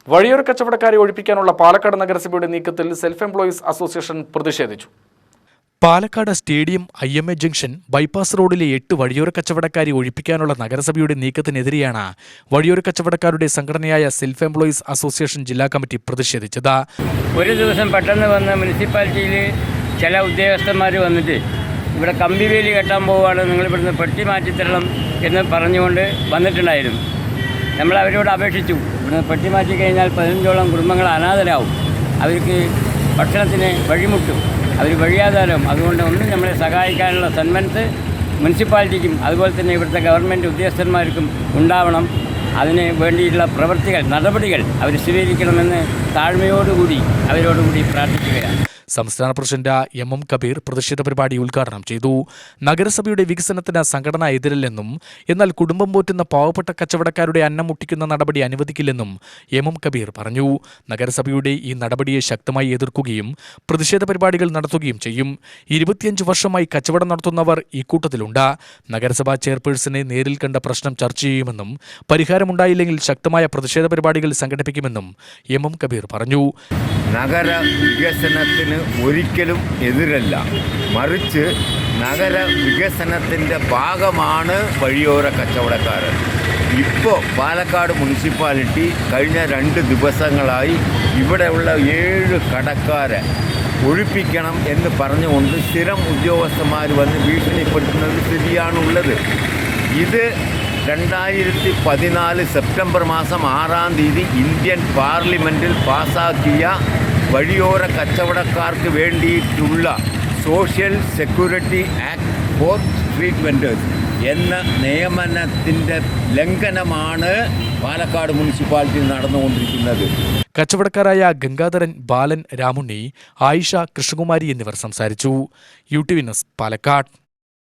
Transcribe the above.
വഴിയോര കച്ചവടക്കാരെ ഒഴിപ്പിക്കാനുള്ള പാലക്കാട് നഗരസഭയുടെ നീക്കത്തിൽ സെൽഫ് എംപ്ലോയീസ് അസോസിയേഷൻ പ്രതിഷേധിച്ചു. Palakkad stadium IMA junction bypass റോഡിലെ 8 വഴിയോര കച്ചവടക്കാരെ ഒഴിപ്പിക്കാനുള്ള നഗരസഭയുടെ നീക്കത്തിനെതിരെയാണ് വഴിയോര കച്ചവടക്കാരുടെ സംഘടനയായ സെൽഫ് എംപ്ലോയീസ് അസോസിയേഷൻ ജില്ലാ കമ്മിറ്റി പ്രതിഷേധിച്ചത്. ഒരു ദിവസം പെട്ടെന്ന് വന്ന് മുനിസിപ്പാലിറ്റിയിൽ ചില ഉദ്യോഗസ്ഥന്മാർ വന്നിട്ട് ഇവിടെ കമ്പിവേലി കെട്ടാൻ പോവുകയാണ്, നിങ്ങൾ ഇവിടുന്ന് പെട്ടി മാറ്റിത്തരണം എന്ന് പറഞ്ഞുകൊണ്ട് വന്നിട്ടുണ്ടായിരുന്നു. നമ്മൾ അവരോട് അപേക്ഷിച്ചു, ഇവിടുന്ന് പെട്ടി മാറ്റി കഴിഞ്ഞാൽ 15ഓളം കുടുംബങ്ങൾ അനാഥരാകും, അവർക്ക് ഭക്ഷണത്തിന് വഴിമുട്ടും, അവർ വഴിയാധാരം. അതുകൊണ്ട് ഒന്നും നമ്മളെ സഹായിക്കാനുള്ള സന്മനസ് മുനിസിപ്പാലിറ്റിക്കും അതുപോലെ തന്നെ ഇവിടുത്തെ ഗവൺമെൻറ് ഉദ്യോഗസ്ഥന്മാർക്കും ഉണ്ടാവണം. അതിന് വേണ്ടിയിട്ടുള്ള പ്രവൃത്തികൾ, നടപടികൾ അവർ സ്വീകരിക്കണമെന്ന് താഴ്മയോടുകൂടി അവരോടുകൂടി പ്രാർത്ഥിക്കുകയാണ്. സംസ്ഥാന പ്രസിഡന്റ് MM കബീർ പ്രതിഷേധ പരിപാടി ഉദ്ഘാടനം ചെയ്തു. നഗരസഭയുടെ വികസനത്തിന് സംഘടന എതിരല്ലെന്നും എന്നാൽ കുടുംബം പോറ്റുന്ന പാവപ്പെട്ട കച്ചവടക്കാരുടെ അന്നം മുട്ടിക്കുന്ന നടപടി അനുവദിക്കില്ലെന്നും MM കബീർ പറഞ്ഞു. നഗരസഭയുടെ ഈ നടപടിയെ ശക്തമായി എതിർക്കുകയും പ്രതിഷേധ പരിപാടികൾ നടത്തുകയും ചെയ്യും. 25 വർഷമായി കച്ചവടം നടത്തുന്നവർ ഈ കൂട്ടത്തിലുണ്ട്. നഗരസഭാ ചെയർപേഴ്സണെ നേരിൽ കണ്ട പ്രശ്നം ചർച്ച ചെയ്യുമെന്നും പരിഹാരമുണ്ടായില്ലെങ്കിൽ ശക്തമായ പ്രതിഷേധ പരിപാടികൾ സംഘടിപ്പിക്കുമെന്നും MM കബീർ പറഞ്ഞു. നഗര വികസനത്തിന് ഒരിക്കലും എതിരല്ല, മറിച്ച് നഗര വികസനത്തിൻ്റെ ഭാഗമാണ് വഴിയോര കച്ചവടക്കാർ. ഇപ്പോൾ പാലക്കാട് മുനിസിപ്പാലിറ്റി കഴിഞ്ഞ 2 ദിവസങ്ങളായി ഇവിടെയുള്ള 7 കടക്കാരെ ഒഴിപ്പിക്കണം എന്ന് പറഞ്ഞുകൊണ്ട് സ്ഥിരം ഉദ്യോഗസ്ഥന്മാർ വന്ന് ഭീഷണിപ്പെടുത്തുന്ന ഒരു സ്ഥിതിയാണുള്ളത്. ഇത് 2014 സെപ്റ്റംബർ മാസം 6-ാം തീയതി ഇന്ത്യൻ പാർലമെൻറ്റിൽ പാസാക്കിയ വഴിയോര കച്ചവടക്കാർക്ക് വേണ്ടിയിട്ടുള്ള social security act for street vendors എന്ന നിയമനത്തിൻ്റെ ലംഘനമാണ് പാലക്കാട് മുനിസിപ്പാലിറ്റിയിൽ നടന്നുകൊണ്ടിരിക്കുന്നത്. കച്ചവടക്കാരായ ഗംഗാധരൻ, ബാലൻ, രാമുണ്ണി, ആയിഷ, കൃഷ്ണകുമാരി എന്നിവർ സംസാരിച്ചു. UTV news, Palakkad.